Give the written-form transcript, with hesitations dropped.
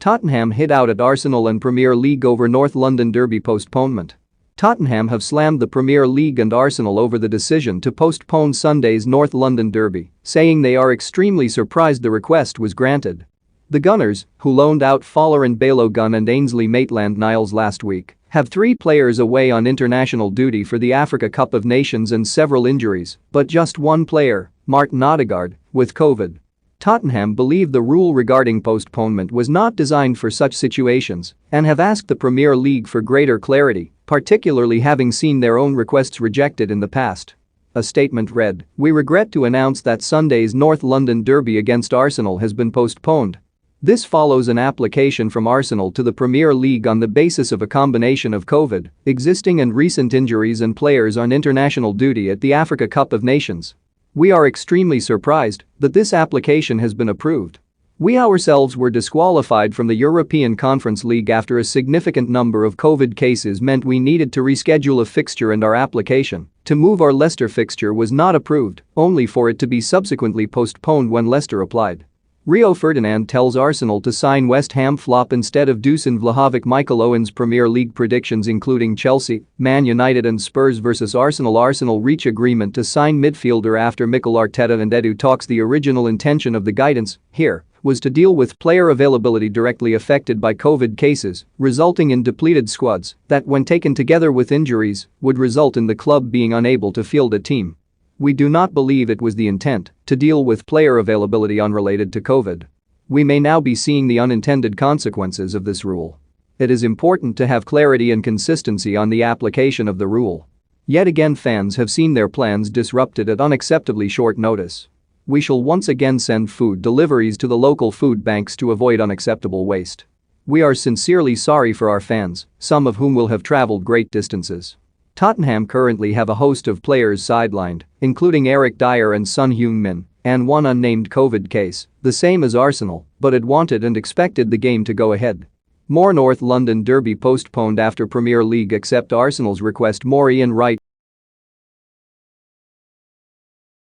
Tottenham hit out at Arsenal and Premier League over North London derby postponement. Tottenham have slammed the Premier League and Arsenal over the decision to postpone Sunday's North London derby, saying they are extremely surprised the request was granted. The Gunners, who loaned out Fowler and Balogun and Ainsley Maitland-Niles last week, have 3 players away on international duty for the Africa Cup of Nations and several injuries, but just one player, Martin Odegaard, with COVID. Tottenham believe the rule regarding postponement was not designed for such situations and have asked the Premier League for greater clarity, particularly having seen their own requests rejected in the past. A statement read, "We regret to announce that Sunday's North London derby against Arsenal has been postponed. This follows an application from Arsenal to the Premier League on the basis of a combination of COVID, existing and recent injuries and players on international duty at the Africa Cup of Nations. We are extremely surprised that this application has been approved. We ourselves were disqualified from the European Conference League after a significant number of COVID cases meant we needed to reschedule a fixture and our application to move our Leicester fixture was not approved, only for it to be subsequently postponed when Leicester applied." Rio Ferdinand tells Arsenal to sign West Ham flop instead of Dusan Vlahovic. Michael Owen's Premier League predictions including Chelsea, Man United and Spurs vs Arsenal. Arsenal reach agreement to sign midfielder after Mikel Arteta and Edu talks. The original intention of the guidance here was to deal with player availability directly affected by COVID cases, resulting in depleted squads that, when taken together with injuries, would result in the club being unable to field a team. We do not believe it was the intent to deal with player availability unrelated to COVID. We may now be seeing the unintended consequences of this rule. It is important to have clarity and consistency on the application of the rule. Yet again, fans have seen their plans disrupted at unacceptably short notice. We shall once again send food deliveries to the local food banks to avoid unacceptable waste. We are sincerely sorry for our fans, some of whom will have traveled great distances. Tottenham currently have a host of players sidelined, including Eric Dyer and Son Heung-min, and one unnamed COVID case, the same as Arsenal, but had wanted and expected the game to go ahead. More North London derby postponed after Premier League accept Arsenal's request. More Ian Wright